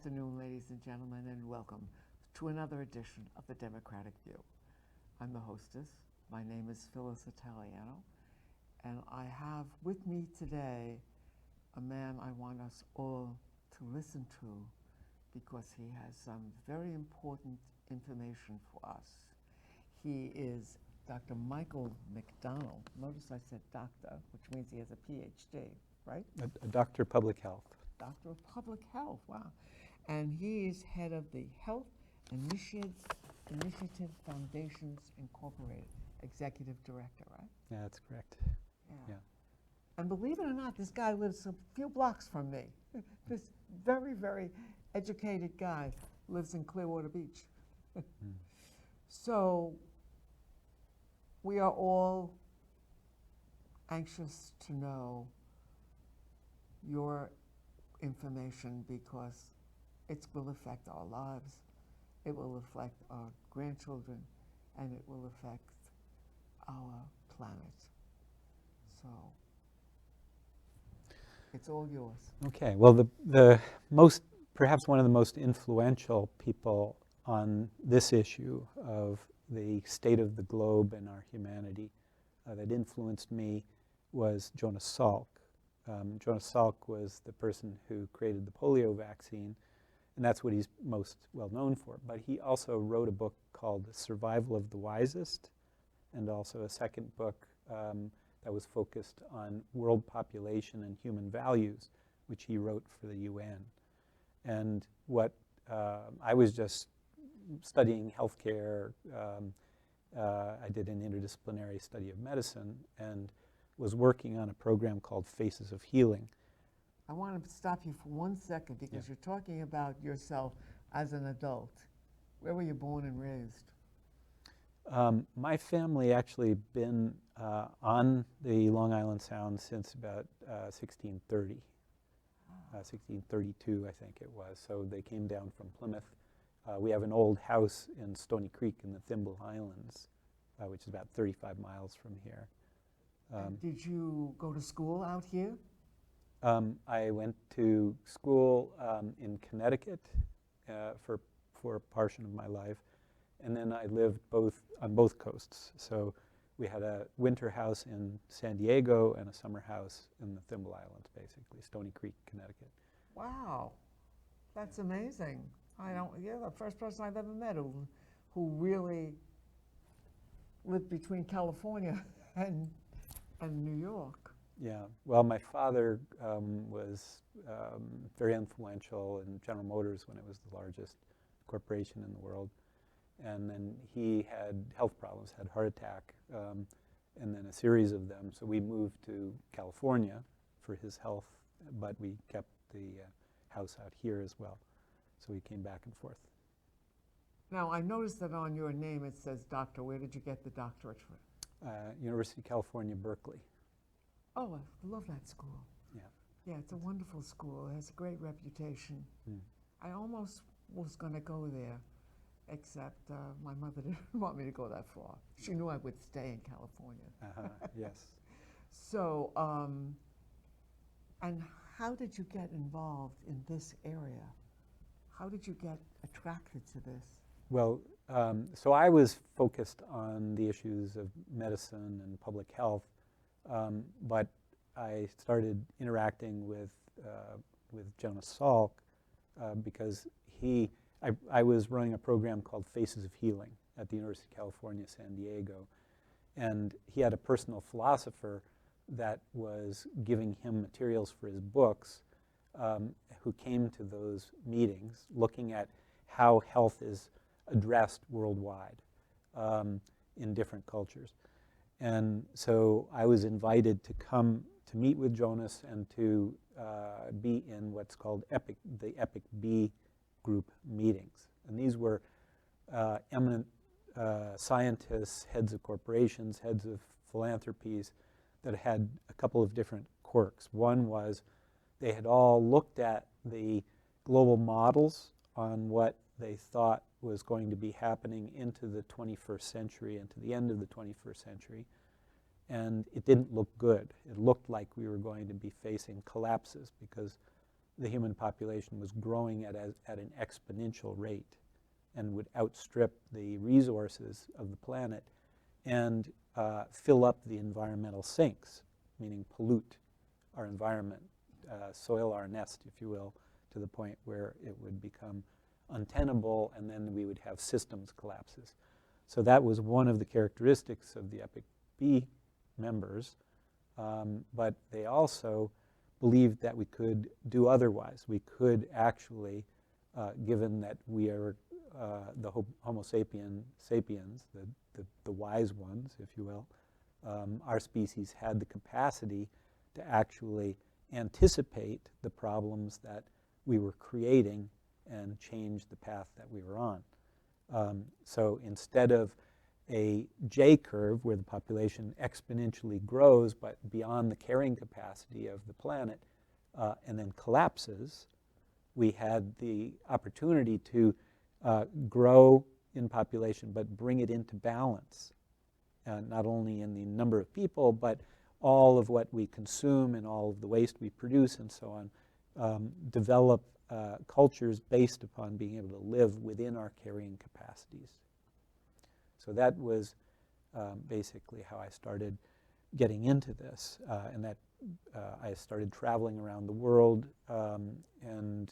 afternoon, ladies and gentlemen, and welcome to another edition of the Democratic View. I'm the hostess. My name is Phyllis Italiano, and I have with me today a man I want us all to listen to because he has some very important information for us. He is Dr. Michael McDonald. Notice I said doctor, which means he has a PhD, right? A doctor of public health. Doctor of Public Health, wow. And he is head of the Health Initiative Foundations Incorporated, executive director, right? Yeah, that's correct. Yeah. And believe it or not, this guy lives a few blocks from me. This very, very educated guy lives in Clearwater Beach. So we are all anxious to know your information because it will affect our lives, it will affect our grandchildren, and it will affect our planet. So it's all yours. Okay. Well, the most, perhaps one of the most influential people on this issue of the state of the globe and our humanity that influenced me was Jonas Salk. Jonas Salk was the person who created the polio vaccine, and that's what he's most well known for. But he also wrote a book called Survival of the Wisest, and also a second book that was focused on world population and human values, which he wrote for the UN. And what I was just studying healthcare. I did an interdisciplinary study of medicine and was working on a program called Faces of Healing. I want to stop you for 1 second because you're talking about yourself as an adult. Where were you born and raised? My family actually been on the Long Island Sound since about 1630, 1632 I think it was. So they came down from Plymouth. We have an old house in Stony Creek in the Thimble Islands, which is about 35 miles from here. Did you go to school out here? I went to school in Connecticut for a portion of my life, and then I lived on both coasts. So we had a winter house in San Diego and a summer house in the Thimble Islands, basically, Stony Creek, Connecticut. Wow, that's amazing. You're the first person I've ever met who really lived between California and New York. Yeah, well, my father was very influential in General Motors when it was the largest corporation in the world. And then he had health problems, had heart attack, and then a series of them. So we moved to California for his health, but we kept the house out here as well. So we came back and forth. Now, I noticed that on your name it says doctor. Where did you get the doctorate from? University of California, Berkeley. Oh, I love that school. Yeah. Yeah, it's a wonderful school. It has a great reputation. I almost was going to go there, except my mother didn't want me to go that far. She knew I would stay in California. Yes. So, and how did you get involved in this area? How did you get attracted to this? Well, so I was focused on the issues of medicine and public health, but I started interacting with Jonas Salk because I was running a program called Faces of Healing at the University of California, San Diego, and he had a personal philosopher that was giving him materials for his books, who came to those meetings looking at how health is addressed worldwide in different cultures. And so I was invited to come to meet with Jonas and to be in what's called the Epic B group meetings. And these were eminent scientists, heads of corporations, heads of philanthropies that had a couple of different quirks. One was they had all looked at the global models on what they thought was going to be happening into the 21st century, into the end of the 21st century, and it didn't look good. It looked like we were going to be facing collapses because the human population was growing at an exponential rate and would outstrip the resources of the planet and fill up the environmental sinks, meaning pollute our environment, soil our nest, if you will, to the point where it would become untenable, and then we would have systems collapses. So that was one of the characteristics of the Epic B members, but they also believed that we could do otherwise. We could actually, given that we are the Homo sapiens, the wise ones, if you will, our species had the capacity to actually anticipate the problems that we were creating and change the path that we were on. So instead of a J curve where the population exponentially grows but beyond the carrying capacity of the planet and then collapses, we had the opportunity to grow in population but bring it into balance, not only in the number of people but all of what we consume and all of the waste we produce and so on, develop cultures based upon being able to live within our carrying capacities. So that was basically how I started getting into this, and that I started traveling around the world, and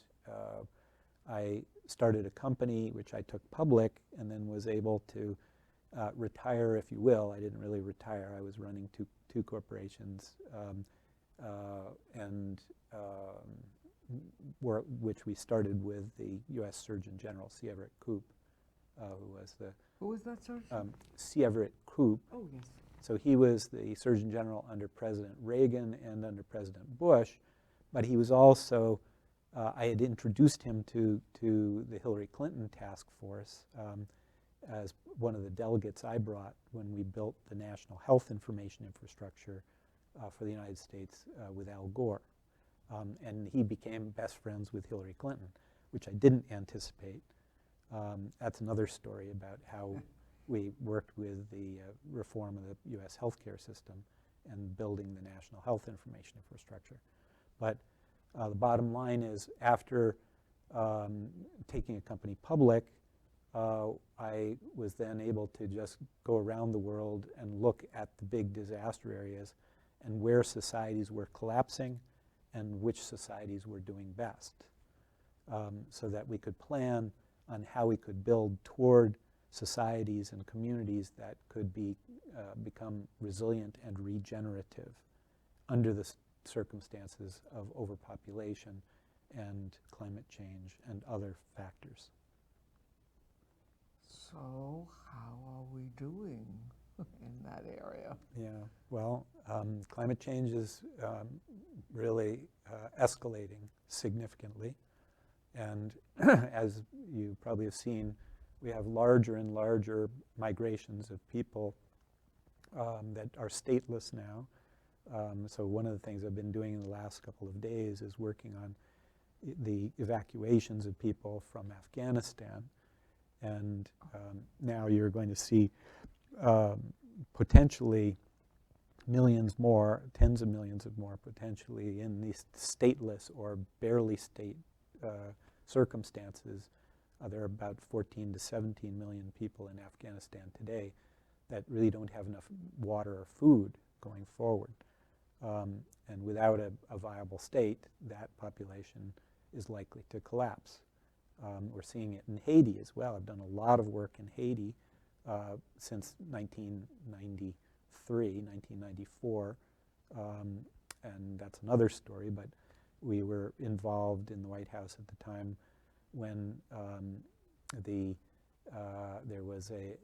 I started a company which I took public and then was able to retire, if you will. I didn't really retire. I was running two corporations, which we started with the U.S. Surgeon General, C. Everett Koop, who was the... Who was that surgeon? C. Everett Koop. Oh, yes. So he was the Surgeon General under President Reagan and under President Bush, but he was also, I had introduced him to the Hillary Clinton task force as one of the delegates I brought when we built the National Health Information Infrastructure for the United States with Al Gore. And he became best friends with Hillary Clinton, which I didn't anticipate. That's another story about how we worked with the reform of the U.S. healthcare system and building the National Health Information Infrastructure. But the bottom line is, after taking a company public, I was then able to just go around the world and look at the big disaster areas and where societies were collapsing and which societies were doing best, so that we could plan on how we could build toward societies and communities that could become resilient and regenerative under the circumstances of overpopulation and climate change and other factors. So how are we doing in that area? Yeah, well, climate change is really escalating significantly. And as you probably have seen, we have larger and larger migrations of people that are stateless now. So one of the things I've been doing in the last couple of days is working on the evacuations of people from Afghanistan. And now you're going to see potentially millions more, tens of millions of more potentially in these stateless or barely state circumstances. There are about 14 to 17 million people in Afghanistan today that really don't have enough water or food going forward. And without a viable state, that population is likely to collapse. We're seeing it in Haiti as well. I've done a lot of work in Haiti since 1993, 1994, and that's another story, but we were involved in the White House at the time when there was a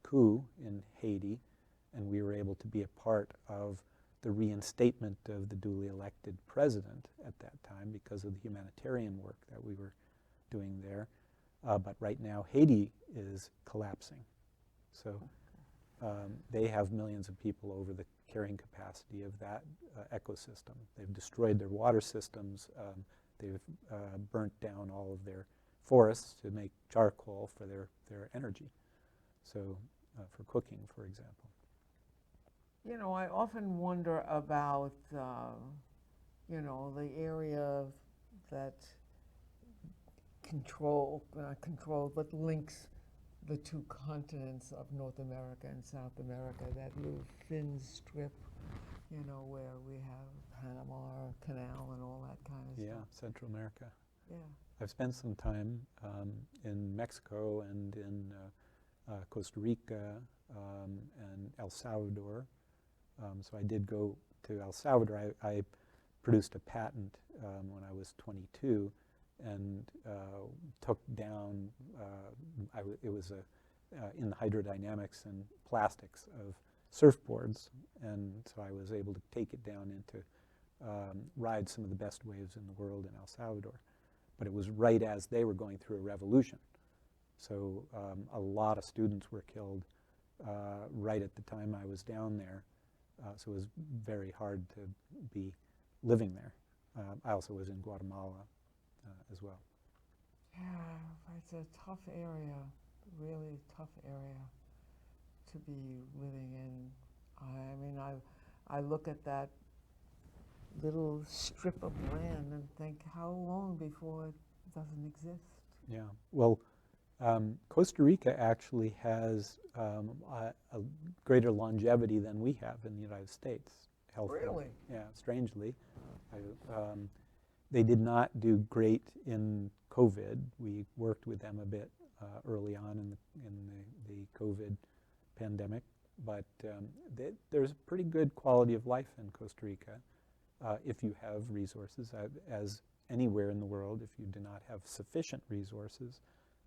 coup in Haiti, and we were able to be a part of the reinstatement of the duly elected president at that time because of the humanitarian work that we were doing there. But right now Haiti is collapsing. So they have millions of people over the carrying capacity of that ecosystem. They've destroyed their water systems. They've burnt down all of their forests to make charcoal for their energy. So for cooking, for example. You know, I often wonder about you know, the area that not control, but links the two continents of North America and South America, that little thin strip, you know, where we have Panama Canal and all that kind of Yeah, stuff. Central America. Yeah. I've spent some time in Mexico and in Costa Rica and El Salvador. So I did go to El Salvador. I produced a patent when I was 22 and took down, it was in the hydrodynamics and plastics of surfboards, and so I was able to take it down into ride some of the best waves in the world in El Salvador. But it was right as they were going through a revolution. So a lot of students were killed right at the time I was down there. So it was very hard to be living there. I also was in Guatemala as well. Yeah, it's a tough area, really tough area to be living in. I mean, I look at that little strip of land and think, how long before it doesn't exist? Yeah, well, Costa Rica actually has a greater longevity than we have in the United States. Really? Yeah, strangely. They did not do great in COVID. We worked with them a bit early on in the COVID pandemic, but there's a pretty good quality of life in Costa Rica if you have resources. As anywhere in the world, if you do not have sufficient resources,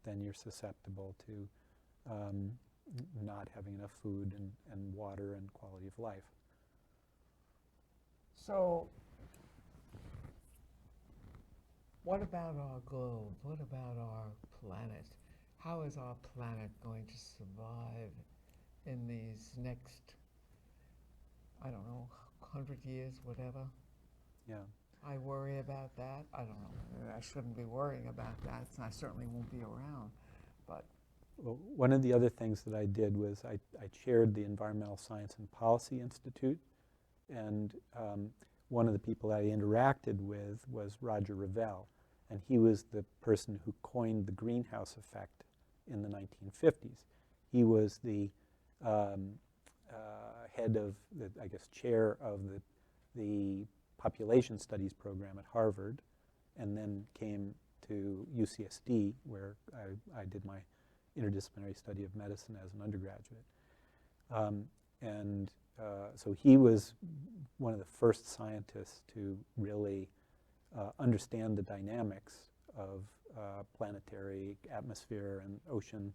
then you're susceptible to not having enough food and water and quality of life. So, what about our globe? What about our planet? How is our planet going to survive in these next, I don't know, 100 years, whatever? Yeah. I worry about that. I don't know. I shouldn't be worrying about that. I certainly won't be around. But well, one of the other things that I did was I chaired the Environmental Science and Policy Institute, and one of the people I interacted with was Roger Revelle, and he was the person who coined the greenhouse effect in the 1950s. He was the head of the, I guess, chair of the population studies program at Harvard, and then came to UCSD, where I did my interdisciplinary study of medicine as an undergraduate. So he was one of the first scientists to really understand the dynamics of planetary atmosphere and ocean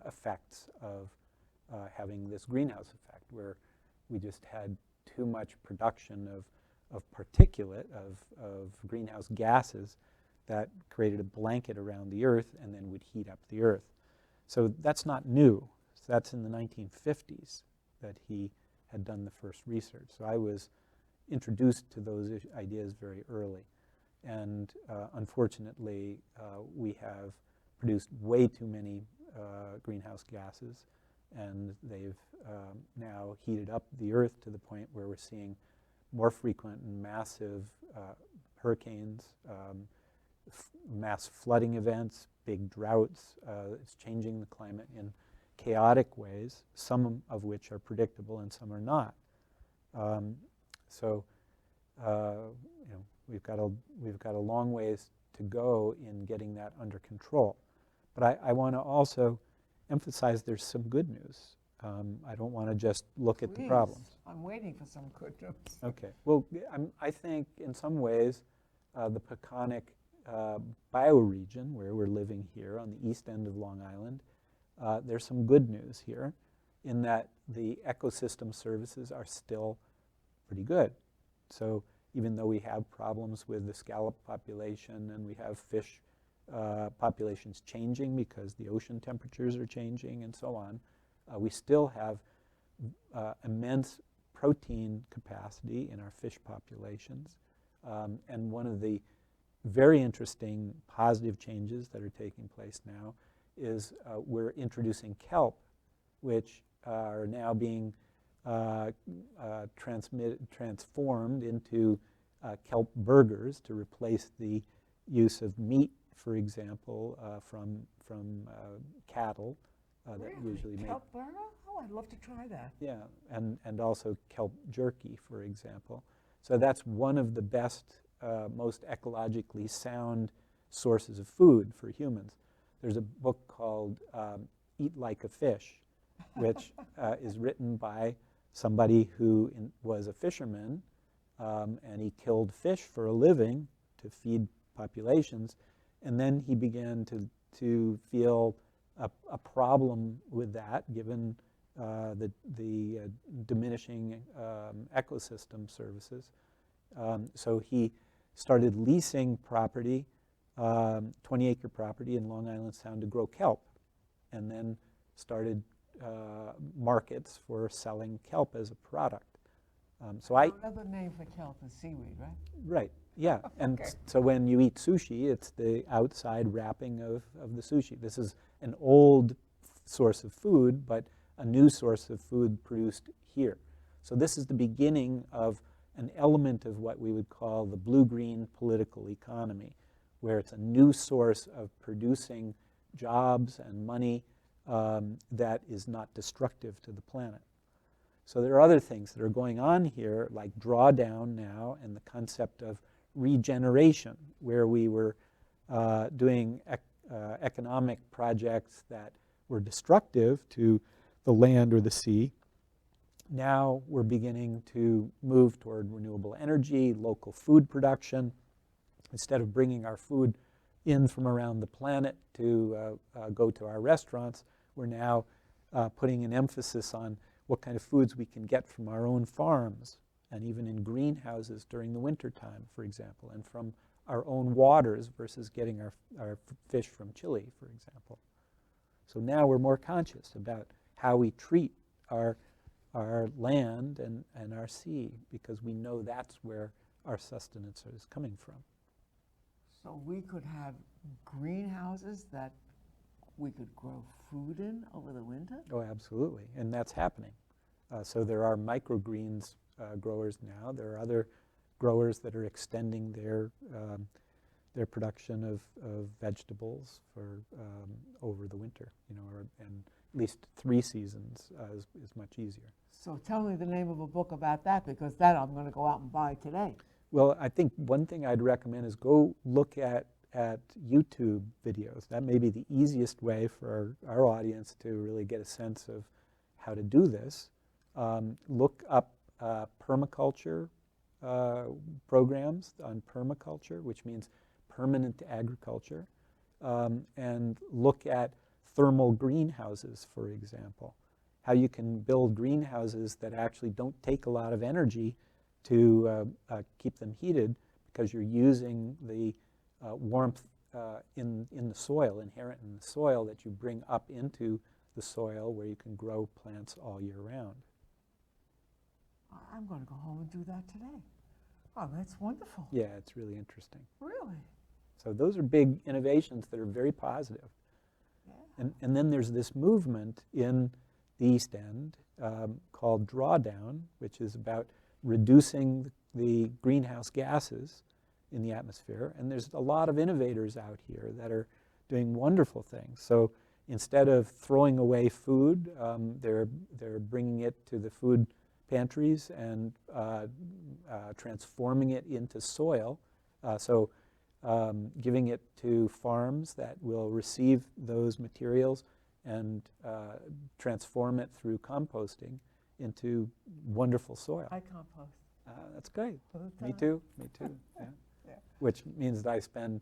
effects of having this greenhouse effect, where we just had too much production of particulate, of greenhouse gases that created a blanket around the Earth and then would heat up the Earth. So that's not new. So that's in the 1950s that he had done the first research. So I was introduced to those ideas very early. And unfortunately, we have produced way too many greenhouse gases, and they've now heated up the Earth to the point where we're seeing more frequent and massive hurricanes, mass flooding events, big droughts. It's changing the climate in chaotic ways, some of which are predictable and some are not. We've got a long ways to go in getting that under control. But I want to also emphasize there's some good news. I don't want to just look at the problems. I'm waiting for some good news. Okay. Well, I think in some ways the Peconic bioregion, where we're living here on the east end of Long Island, there's some good news here in that the ecosystem services are still pretty good. So even though we have problems with the scallop population and we have fish populations changing because the ocean temperatures are changing and so on, we still have immense protein capacity in our fish populations. And one of the very interesting positive changes that are taking place now is we're introducing kelp, which are now being transformed into kelp burgers to replace the use of meat, for example, from cattle that Really? usually make. Kelp burger? Oh, I'd love to try that. Yeah, and also kelp jerky, for example. So that's one of the best, most ecologically sound sources of food for humans. There's a book called Eat Like a Fish, which is written by somebody who was a fisherman, and he killed fish for a living to feed populations, and then he began to feel a problem with that, given the diminishing ecosystem services. So he started leasing property, 20-acre property in Long Island Sound to grow kelp, and then started markets for selling kelp as a product. Another name for kelp is seaweed, right? Right, yeah. And Okay. so when you eat sushi, it's the outside wrapping of the sushi. This is an old source of food, but a new source of food produced here. So this is the beginning of an element of what we would call the blue-green political economy, where it's a new source of producing jobs and money that is not destructive to the planet. So there are other things that are going on here, like drawdown now and the concept of regeneration, where we were doing economic projects that were destructive to the land or the sea. Now we're beginning to move toward renewable energy, local food production. Instead of bringing our food in from around the planet to go to our restaurants, we're now putting an emphasis on what kind of foods we can get from our own farms, and even in greenhouses during the wintertime, for example, and from our own waters versus getting our fish from Chile, for example. So now we're more conscious about how we treat our land and our sea, because we know that's where our sustenance is coming from. So we could have greenhouses that we could grow food in over the winter? Oh, absolutely, and that's happening. So there are microgreens growers now. There are other growers that are extending their production of vegetables for over the winter, and at least 3 seasons is much easier. So tell me the name of a book about that, because that I'm going to go out and buy today. Well, I think one thing I'd recommend is go look at YouTube videos. That may be the easiest way for our audience to really get a sense of how to do this. Look up permaculture programs on permaculture, which means permanent agriculture, and look at thermal greenhouses, for example. How you can build greenhouses that actually don't take a lot of energy to keep them heated, because you're using the warmth in the soil, inherent in the soil, that you bring up into the soil where you can grow plants all year round. I'm going to go home and do that today. Oh, that's wonderful. Yeah, it's really interesting. Really? So those are big innovations that are very positive. Yeah. And then there's this movement in the East End called Drawdown, which is about reducing the greenhouse gases in the atmosphere. And there's a lot of innovators out here that are doing wonderful things. So instead of throwing away food, they're bringing it to the food pantries and transforming it into soil. Giving it to farms that will receive those materials and transform it through composting into wonderful soil. I compost. That's great. All the Me time. too. Me too. Yeah. Yeah. Which means that I spend,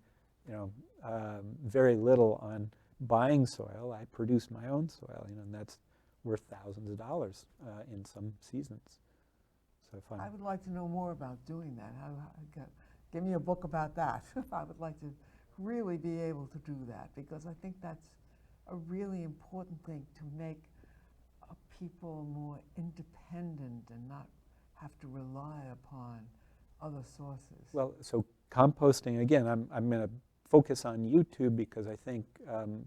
very little on buying soil. I produce my own soil, and that's worth thousands of dollars in some seasons. So if I would like to know more about doing that. Give me a book about that. I would like to really be able to do that, because I think that's a really important thing, to make people more independent and not have to rely upon other sources. Well, so composting, again, I'm going to focus on YouTube, because I think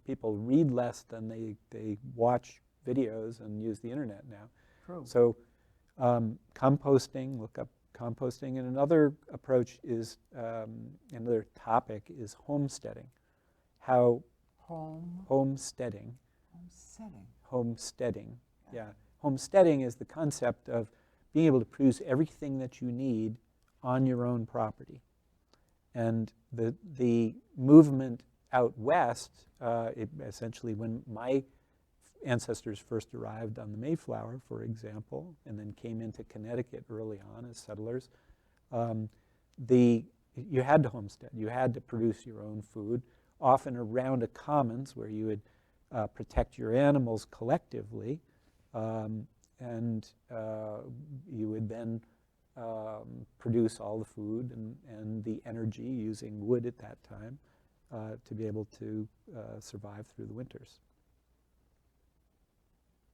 people read less than they watch videos and use the internet now. True. So composting, look up composting. And another approach is, another topic is homesteading. How homesteading. Homesteading, yeah. Homesteading is the concept of being able to produce everything that you need on your own property. And the movement out west, essentially when my ancestors first arrived on the Mayflower, for example, and then came into Connecticut early on as settlers, you had to homestead. You had to produce your own food, often around a commons where you would protect your animals collectively, and you would then produce all the food and the energy using wood at that time to be able to survive through the winters.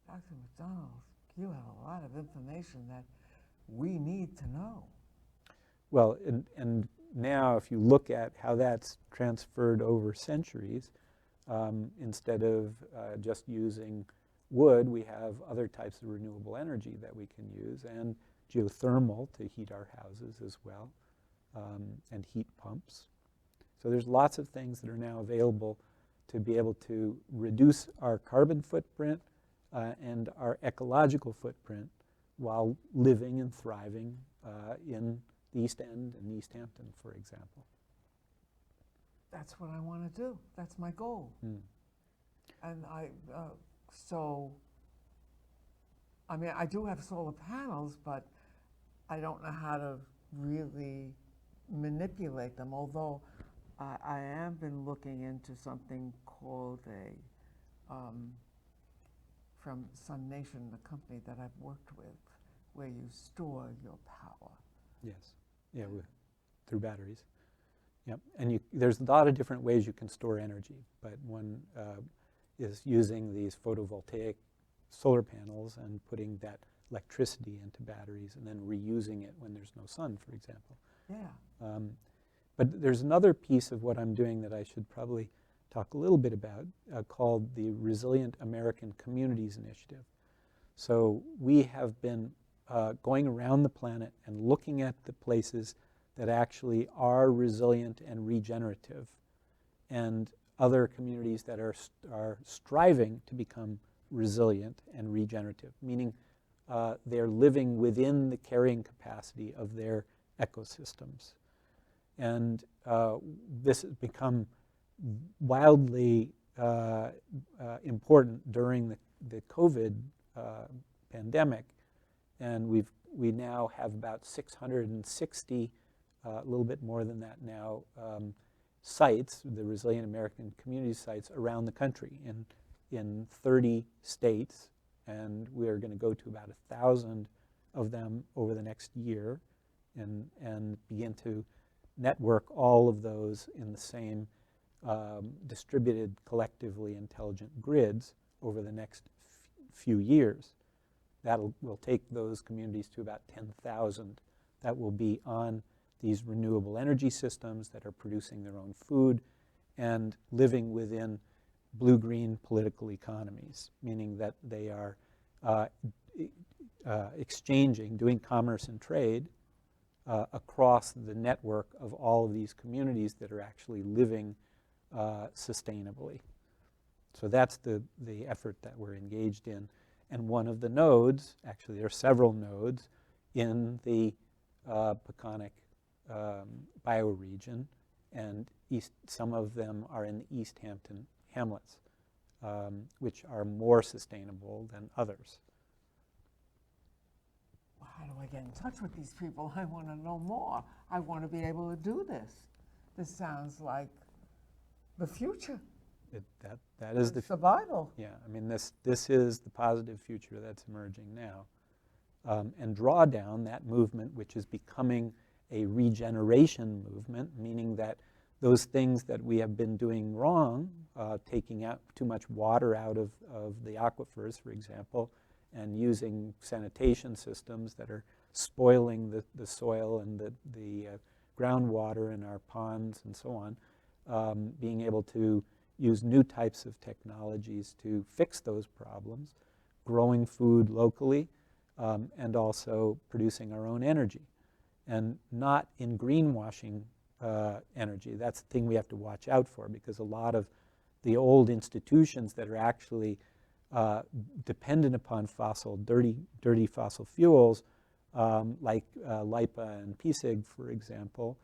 Dr. McDonald, you have a lot of information that we need to know. Well, and now if you look at how that's transferred over centuries, instead of just using wood, we have other types of renewable energy that we can use, and geothermal to heat our houses as well, and heat pumps. So there's lots of things that are now available to be able to reduce our carbon footprint and our ecological footprint while living and thriving in the East End and East Hampton, for example. That's what I want to do. That's my goal. And I do have solar panels, but I don't know how to really manipulate them, although I have been looking into something called from Sun Nation, the company that I've worked with, where you store your power. Yes, yeah, through batteries. Yep, and there's a lot of different ways you can store energy, but one is using these photovoltaic solar panels and putting that electricity into batteries and then reusing it when there's no sun, for example. Yeah. But there's another piece of what I'm doing that I should probably talk a little bit about called the Resilient American Communities Initiative. So we have been going around the planet and looking at the places that actually are resilient and regenerative, and other communities that are striving to become resilient and regenerative, meaning they're living within the carrying capacity of their ecosystems. And this has become wildly important during the COVID pandemic, and we now have about 660, a little bit more than that now, sites, the Resilient American Community sites around the country in 30 states, and we are going to go to about 1,000 of them over the next year and begin to network all of those in the same distributed, collectively intelligent grids over the next few years. Will take those communities to about 10,000 that will be on these renewable energy systems that are producing their own food and living within blue-green political economies, meaning that they are exchanging, doing commerce and trade across the network of all of these communities that are actually living sustainably. So that's the effort that we're engaged in. And one of the nodes, actually there are several nodes in the bucolic bioregion, and some of them are in the East Hampton hamlets, which are more sustainable than others. Well, how do I get in touch with these people? I want to know more. I want to be able to do this. This sounds like the future. That is the survival. Yeah, I mean this is the positive future that's emerging now, and draw down that movement, which is becoming a regeneration movement, meaning that those things that we have been doing wrong, taking out too much water out of the aquifers, for example, and using sanitation systems that are spoiling the soil and the groundwater in our ponds and so on, being able to use new types of technologies to fix those problems, growing food locally, and also producing our own energy. and not in greenwashing energy. That's the thing we have to watch out for, because a lot of the old institutions that are actually dependent upon dirty fossil fuels, like LIPA and PSIG, for example,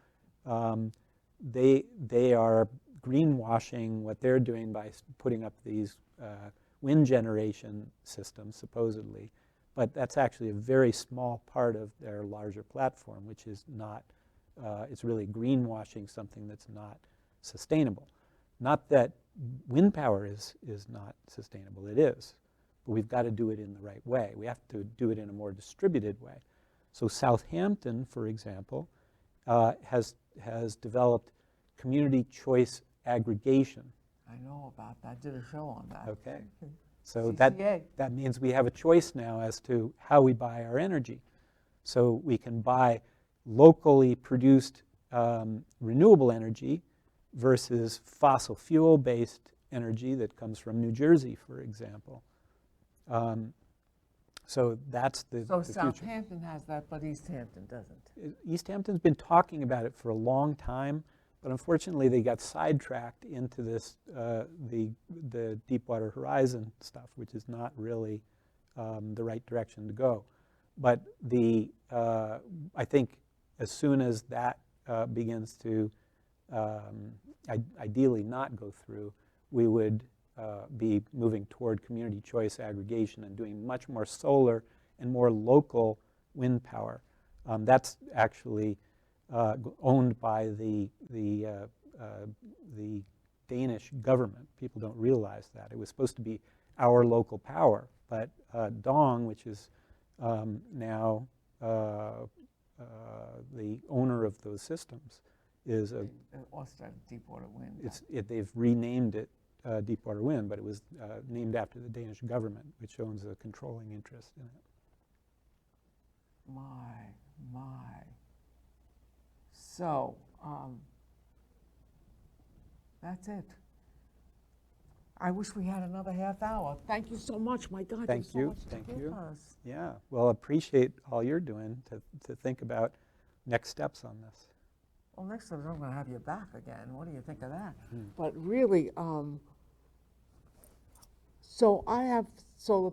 they are greenwashing what they're doing by putting up these wind generation systems, supposedly. But that's actually a very small part of their larger platform, which is not, it's really greenwashing something that's not sustainable. Not that wind power is not sustainable, it is. But we've got to do it in the right way. We have to do it in a more distributed way. So Southampton, for example, has developed community choice aggregation. I know about that. I did a show on that. Okay. So CCA. that means we have a choice now as to how we buy our energy. So we can buy locally produced renewable energy versus fossil fuel-based energy that comes from New Jersey, for example. So that's the So future. Southampton has that, but East Hampton doesn't. East Hampton's been talking about it for a long time, but unfortunately they got sidetracked into this, the Deepwater Horizon stuff, which is not really the right direction to go. But I think as soon as that begins to ideally not go through, we would be moving toward community choice aggregation and doing much more solar and more local wind power. That's actually owned by the Danish government. People don't realize that. It was supposed to be our local power, but Dong, which is now the owner of those systems, is Australia Deepwater Wind. They've renamed it Deepwater Wind, but it was named after the Danish government, which owns a controlling interest in it. My. So, that's it. I wish we had another half hour. Thank you so much. My God, Thank you. So much to give us. Yeah. Well, appreciate all you're doing to think about next steps on this. Well, next time I'm going to have you back again. What do you think of that? But really, so I have solar.